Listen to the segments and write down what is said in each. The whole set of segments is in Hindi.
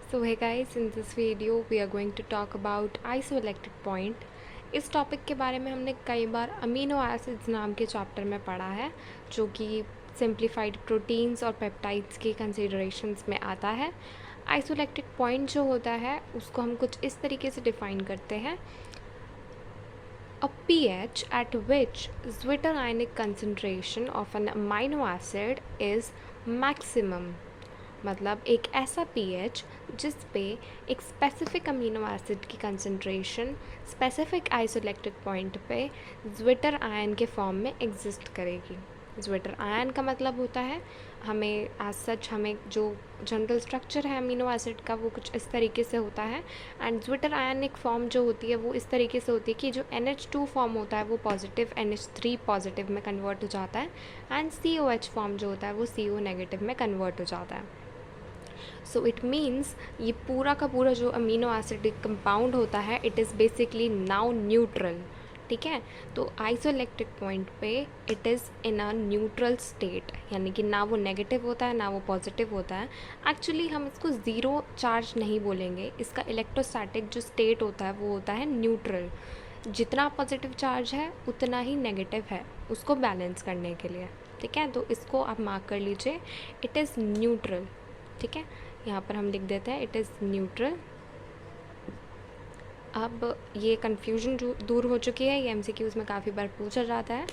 So hey guys, in this video we are going to talk about isoelectric point. इस टॉपिक के बारे में हमने कई बार अमीनो एसिड्स नाम के चैप्टर में पढ़ा है, जो कि सिंप्लीफाइड प्रोटीन्स और पेप्टाइड्स के कंसिडरेशंस में आता है। आइसोइलेक्ट्रिक पॉइंट जो होता है उसको हम कुछ इस तरीके से डिफाइन करते हैं: a pH at which Zwitter ionic concentration of an amino acid is maximum। मतलब एक ऐसा pH जिस पे एक स्पेसिफिक अमीनो एसिड की कंसंट्रेशन स्पेसिफिक आइसोइलेक्ट्रिक पॉइंट पे ज्विटर आयन के फॉर्म में एग्जिस्ट करेगी। ज्विटर आयन का मतलब होता है हमें एज सच हमें जो जनरल स्ट्रक्चर है अमीनो एसिड का वो कुछ इस तरीके से होता है, एंड ज्विटर आयनिक फॉर्म जो होती है वो इस तरीके से होती है कि जो NH2 फॉर्म होता है वो पॉजिटिव NH3 पॉजिटिव में कन्वर्ट हो जाता है, एंड COH फॉर्म जो होता है वो CO नेगेटिव में कन्वर्ट हो जाता है। सो इट मीन्स ये पूरा का पूरा जो अमीनो एसिडिक कंपाउंड होता है it is basically now neutral. ठीक है, तो आइसोइलेक्ट्रिक पॉइंट पे it is in a neutral state, यानी कि ना वो नेगेटिव होता है ना वो पॉजिटिव होता है। एक्चुअली हम इसको ज़ीरो चार्ज नहीं बोलेंगे, इसका इलेक्ट्रोस्टैटिक जो स्टेट होता है वो होता है न्यूट्रल। जितना पॉजिटिव चार्ज है उतना ही नेगेटिव है उसको बैलेंस करने के लिए। ठीक है, तो इसको आप मार्क कर लीजिए, इट इज़ न्यूट्रल। ठीक है, यहाँ पर हम लिख देते हैं इट इज़ न्यूट्रल। अब ये कन्फ्यूजन जो दूर हो चुकी है, ये MCQs में काफ़ी बार पूछा जाता है।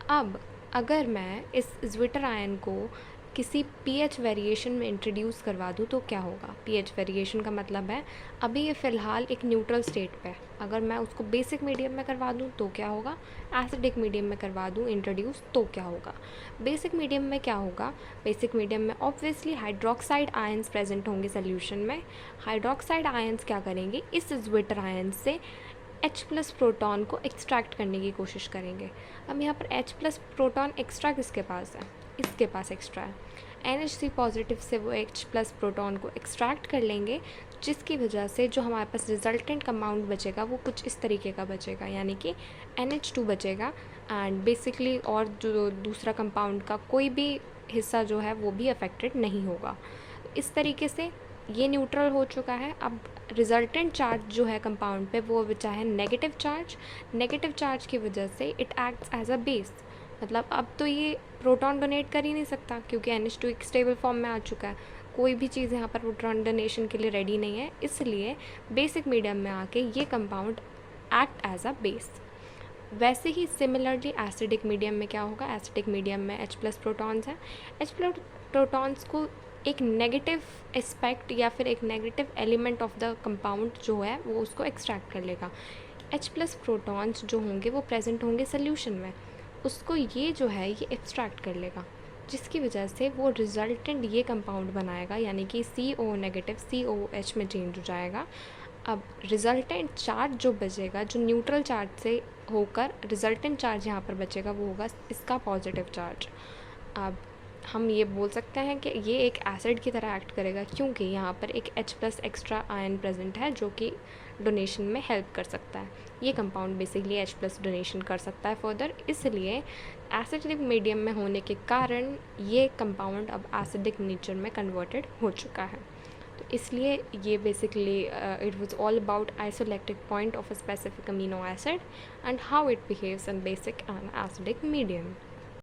अब अगर मैं इस ज्विटर आयन को किसी pH वेरिएशन में इंट्रोड्यूस करवा दूँ तो क्या होगा। pH वेरिएशन का मतलब है अभी ये फ़िलहाल एक न्यूट्रल स्टेट पे है, अगर मैं उसको बेसिक मीडियम में करवा दूँ तो क्या होगा, एसिडिक मीडियम में करवा दूँ इंट्रोड्यूस तो क्या होगा। बेसिक मीडियम में क्या होगा, बेसिक मीडियम में ऑब्वियसली हाइड्रोक्साइड आयंस प्रेजेंट होंगे सोल्यूशन में। हाइड्रोक्साइड आयंस क्या करेंगे, इस ज्विटर आयन से H+ प्रोटॉन को एक्सट्रैक्ट करने की कोशिश करेंगे। अब यहाँ पर H+ प्रोटॉन एक्स्ट्रा किसके पास है, इसके पास एक्स्ट्रा है। NH3 पॉजिटिव से वो H+ प्रोटॉन को एक्सट्रैक्ट कर लेंगे, जिसकी वजह से जो हमारे पास रिजल्टेंट कंपाउंड बचेगा वो कुछ इस तरीके का बचेगा, यानी कि NH2 बचेगा, एंड बेसिकली और जो दूसरा कंपाउंड का कोई भी हिस्सा जो है वो भी अफेक्टेड नहीं होगा। इस तरीके से ये न्यूट्रल हो चुका है। अब रिजल्टेंट चार्ज जो है कंपाउंड पे वो बचा है नेगेटिव चार्ज। नेगेटिव चार्ज की वजह से it acts as a base, मतलब अब तो ये प्रोटॉन डोनेट कर ही नहीं सकता क्योंकि NH2 एक स्टेबल फॉर्म में आ चुका है। कोई भी चीज़ यहाँ पर प्रोटॉन डोनेशन के लिए रेडी नहीं है, इसलिए बेसिक मीडियम में आके ये compound act as a base. वैसे ही सिमिलरली एसिडिक मीडियम में क्या होगा, एसिडिक मीडियम में H+ प्रोटॉन्स हैं। H+ प्रोटॉन्स को एक नेगेटिव एस्पेक्ट या फिर एक negative element of the compound जो है वो उसको एक्सट्रैक्ट कर लेगा। H+ प्रोटॉन्स जो होंगे वो प्रेजेंट होंगे सोल्यूशन में, उसको ये जो है ये एक्सट्रैक्ट कर लेगा, जिसकी वजह से वो रिजल्टेंट ये कंपाउंड बनाएगा, यानी कि CO नेगेटिव COH में चेंज हो जाएगा। अब रिजल्टेंट चार्ज जो बचेगा, जो न्यूट्रल चार्ज से होकर रिजल्टेंट चार्ज यहाँ पर बचेगा वो होगा इसका पॉजिटिव चार्ज। अब हम ये बोल सकते हैं कि ये एक एसिड की तरह एक्ट करेगा क्योंकि यहाँ पर एक H+ एक्स्ट्रा आयन प्रेजेंट है जो कि डोनेशन में हेल्प कर सकता है। ये कंपाउंड बेसिकली H+ डोनेशन कर सकता है फर्दर, इसलिए एसिडिक मीडियम में होने के कारण ये कंपाउंड अब एसिडिक नेचर में कन्वर्टेड हो चुका है। तो इसलिए ये basically it was all about isoelectric point of a specific amino acid and how it behaves in basic and acidic medium.